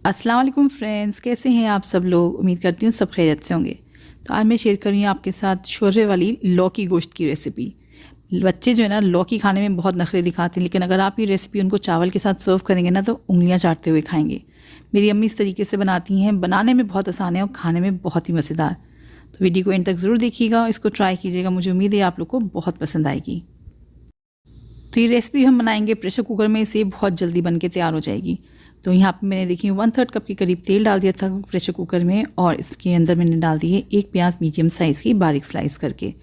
अस्सलाम वालेकुम फ्रेंड्स, कैसे हैं आप सब लोग। उम्मीद करती हूँ सब खैरियत से होंगे। तो आज मैं शेयर कर रही हूँ आपके साथ शोरवे वाली लौकी गोश्त की रेसिपी। बच्चे जो है ना लौकी खाने में बहुत नखरे दिखाते हैं, लेकिन अगर आप ये रेसिपी उनको चावल के साथ सर्व करेंगे ना तो उंगलियाँ चाटते हुए खाएंगे। मेरी अम्मी इस तरीके से बनाती हैं, बनाने में बहुत आसान है और खाने में बहुत ही मज़ेदार। तो वीडियो को एंड तक ज़रूर देखिएगा, इसको ट्राई कीजिएगा, मुझे उम्मीद है आप लोग को बहुत पसंद आएगी। तो ये रेसिपी हम बनाएंगे प्रेशर कुकर में, इसे बहुत जल्दी बन के तैयार हो जाएगी। तो यहाँ पे मैंने देखी 1/3 कप के करीब तेल डाल दिया था प्रेशर कुकर में, और इसके अंदर मैंने डाल दी है एक प्याज मीडियम साइज़ की बारीक स्लाइस करके।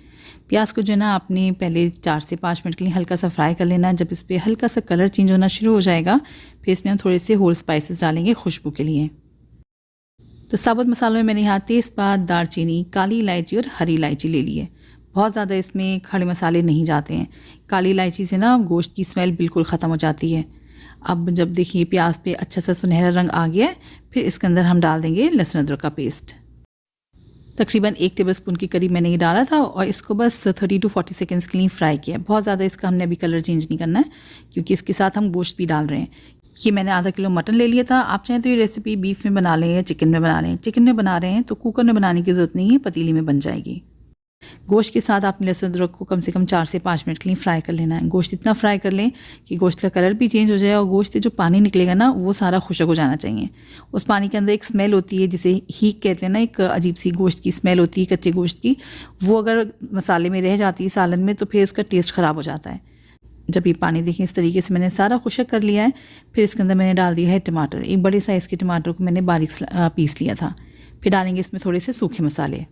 प्याज को जो है ना आपने पहले 4 से 5 मिनट के लिए हल्का सा फ्राई कर लेना। जब इस पर हल्का सा कलर चेंज होना शुरू हो जाएगा फिर इसमें हम थोड़े से होल स्पाइसेस डालेंगे खुशबू के लिए। तो साबुत मसालों में मैंने यहाँ तेज़पात, दालचीनी, काली इलायची और हरी इलायची ले ली है। बहुत ज़्यादा इसमें खड़े मसाले नहीं जाते हैं। काली इलायची से ना गोश्त की स्मेल बिल्कुल ख़त्म हो जाती है। अब जब देखिए प्याज पे अच्छा सा सुनहरा रंग आ गया है, फिर इसके अंदर हम डाल देंगे लहसुन अदरक का पेस्ट। तकरीबन 1 टेबलस्पून के करीब मैंने ये डाला था और इसको बस 30 to 40 सेकेंड्स के लिए फ्राई किया। बहुत ज़्यादा इसका हमने अभी कलर चेंज नहीं करना है, क्योंकि इसके साथ हम गोश्त भी डाल रहे हैं। ये मैंने आधा किलो मटन ले लिया था। आप चाहें तो ये रेसिपी बीफ में बना लें या चिकन में बना लें। चिकन में बना रहे हैं तो कुकर में बनाने की ज़रूरत नहीं है, पतीली में बन जाएगी। गोश्त के साथ आपने लहसुन अदरक को कम से कम 4 से 5 मिनट के लिए फ्राई कर लेना है। गोश्त इतना फ्राई कर लें कि गोश्त का कलर भी चेंज हो जाए और गोश्त से जो पानी निकलेगा ना वो सारा खुशक हो जाना चाहिए। उस पानी के अंदर एक स्मेल होती है जिसे हीक कहते हैं ना, एक अजीब सी गोश्त की स्मेल होती है कच्चे गोश्त की। वो अगर मसाले में रह जाती है सालन में तो फिर उसका टेस्ट ख़राब हो जाता है। जब ये पानी देखें इस तरीके से मैंने सारा खुशक कर लिया है, फिर इसके अंदर मैंने डाल दिया है टमाटर। एक बड़े साइज़ के टमाटर को मैंने बारीक पीस लिया था। फिर डालेंगे इसमें थोड़े से सूखे मसाले।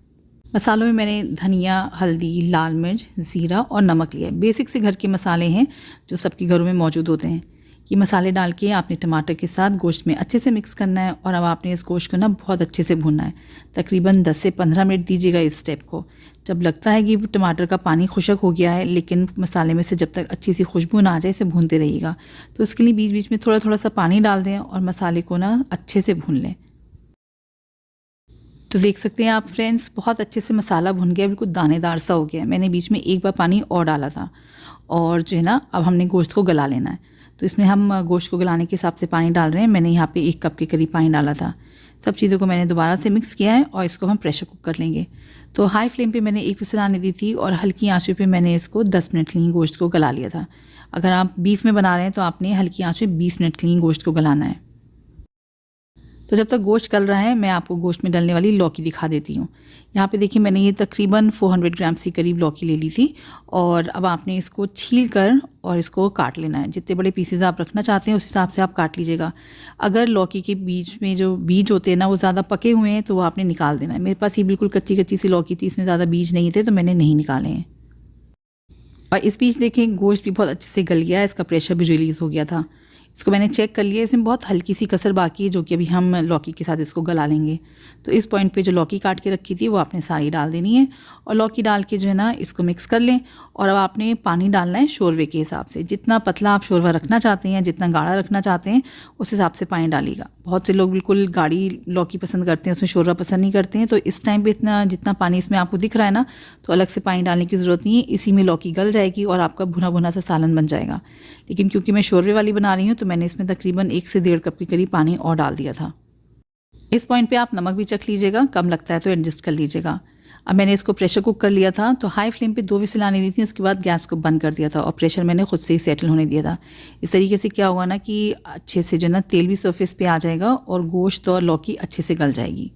मसालों में मैंने धनिया, हल्दी, लाल मिर्च, ज़ीरा और नमक लिया है। बेसिक से घर के मसाले हैं जो सबके घरों में मौजूद होते हैं। ये मसाले डाल के आपने टमाटर के साथ गोश्त में अच्छे से मिक्स करना है और अब आपने इस गोश्त को ना बहुत अच्छे से भूनना है। तकरीबन 10 से 15 मिनट दीजिएगा इस स्टेप को। जब लगता है कि टमाटर का पानी खुशक हो गया है लेकिन मसाले में से जब तक अच्छी सी खुशबू ना आ जाए इसे भूनते रहिएगा। तो इसके लिए बीच बीच में थोड़ा थोड़ा सा पानी डाल दें और मसाले को ना अच्छे से भून लें। तो देख सकते हैं आप फ्रेंड्स, बहुत अच्छे से मसाला भुन गया, बिल्कुल दानेदार सा हो गया। मैंने बीच में एक बार पानी और डाला था और जो है ना अब हमने गोश्त को गला लेना है। तो इसमें हम गोश्त को गलाने के हिसाब से पानी डाल रहे हैं। मैंने यहाँ पे 1 कप के करीब पानी डाला था। सब चीज़ों को मैंने दोबारा से मिक्स किया है और इसको हम प्रेशर कुक कर लेंगे। तो हाई फ्लेम पे मैंने 1 विसल आने दी थी और हल्की आंच पे मैंने इसको 10 मिनट के लिए गोश्त को गला लिया था। अगर आप बीफ में बना रहे हैं तो आपने हल्की आंच पे 20 मिनट के लिए गोश्त को गलाना है। तो जब तक गोश्त गल रहा है मैं आपको गोश्त में डलने वाली लौकी दिखा देती हूँ। यहाँ पे देखिए मैंने ये तकरीबन 400 ग्राम से करीब लौकी ले ली थी और अब आपने इसको छील कर और इसको काट लेना है। जितने बड़े पीसेज आप रखना चाहते हैं उस हिसाब से आप काट लीजिएगा। अगर लौकी के बीच में जो बीज होते हैं ना वो ज़्यादा पके हुए हैं तो वो आपने निकाल देना है। मेरे पास ये बिल्कुल कच्ची कच्ची सी लौकी थी, इसमें ज़्यादा बीज नहीं थे तो मैंने नहीं निकाले हैं। और इस बीच देखें गोश्त भी बहुत अच्छे से गल गया है, इसका प्रेशर भी रिलीज़ हो गया था। इसको मैंने चेक कर लिया, इसमें बहुत हल्की सी कसर बाकी है जो कि अभी हम लौकी के साथ इसको गला लेंगे। तो इस पॉइंट पे जो लौकी काट के रखी थी वो आपने सारी डाल देनी है और लौकी डाल के जो है ना इसको मिक्स कर लें। और अब आपने पानी डालना है शोरवे के हिसाब से। जितना पतला आप शोरवा रखना चाहते हैं, जितना गाढ़ा रखना चाहते हैं उस हिसाब से पानी डालिएगा। बहुत से लोग बिल्कुल गाढ़ी लौकी पसंद करते हैं, उसमें शोरवा पसंद नहीं करते हैं। तो इस टाइम पर इतना जितना पानी इसमें आपको दिख रहा है ना तो अलग से पानी डालने की ज़रूरत नहीं है। इसी में लौकी गल जाएगी और आपका भुना भुना सा सालन बन जाएगा। लेकिन क्योंकि मैं शोरवे वाली बना रही हूँ तो मैंने इसमें तकरीबन 1 से 1.5 कप के करीब पानी और डाल दिया था। इस पॉइंट पे आप नमक भी चख लीजिएगा, कम लगता है तो एडजस्ट कर लीजिएगा। अब मैंने इसको प्रेशर कुक कर लिया था। तो हाई फ्लेम पे 2 विसल आने दी थी, उसके बाद गैस को बंद कर दिया था और प्रेशर मैंने खुद से ही सेटल होने दिया था। इस तरीके से क्या हुआ ना कि अच्छे से जो ना तेल भी सरफेस पे आ जाएगा और गोश्त और लौकी अच्छे से गल जाएगी।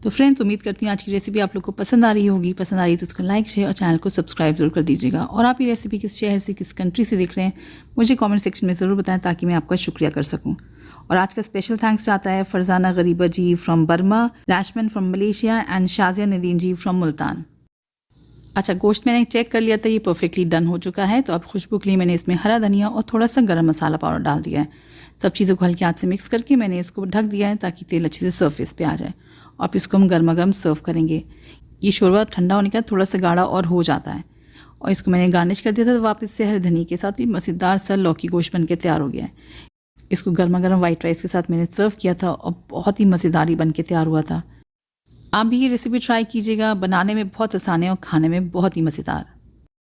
तो फ्रेंड्स उम्मीद करती हूँ आज की रेसिपी आप लोग को पसंद आ रही होगी। पसंद आ रही है तो उसको लाइक, शेयर और चैनल को सब्सक्राइब जरूर कर दीजिएगा। और आप ये रेसिपी किस शहर से, किस कंट्री से देख रहे हैं मुझे कमेंट सेक्शन में ज़रूर बताएं ताकि मैं आपका शुक्रिया कर सकूँ। और आज का स्पेशल थैंक्स जाता है Farzana Gariba ji from Burma, Rashman from Malaysia and Shazia Nadeem ji from Multan. अच्छा, गोश्त मैंने चेक कर लिया था, ये परफेक्टली डन हो चुका है। तो अब खुशबू के लिए मैंने इसमें हरा धनिया और थोड़ा सा गरम मसाला पाउडर डाल दिया है। सब चीज़ों को हल्के हाथ से मिक्स करके मैंने इसको ढक दिया है ताकि तेल अच्छे से सरफेस पे आ जाए। और फिर इसको हम गर्मा गर्म सर्व करेंगे। ये शोरबा ठंडा होने के बाद थोड़ा सा गाढ़ा और हो जाता है। और इसको मैंने गार्निश कर दिया था तो वापस से हरे धनिया के साथ ही मज़ेदार सा लौकी गोश्त बन के तैयार हो गया है। इसको गर्मा गर्म वाइट राइस के साथ मैंने सर्व किया था और बहुत ही मज़ेदार ही बन के तैयार हुआ था। आप भी ये रेसिपी ट्राई कीजिएगा, बनाने में बहुत आसान है और खाने में बहुत ही मज़ेदार।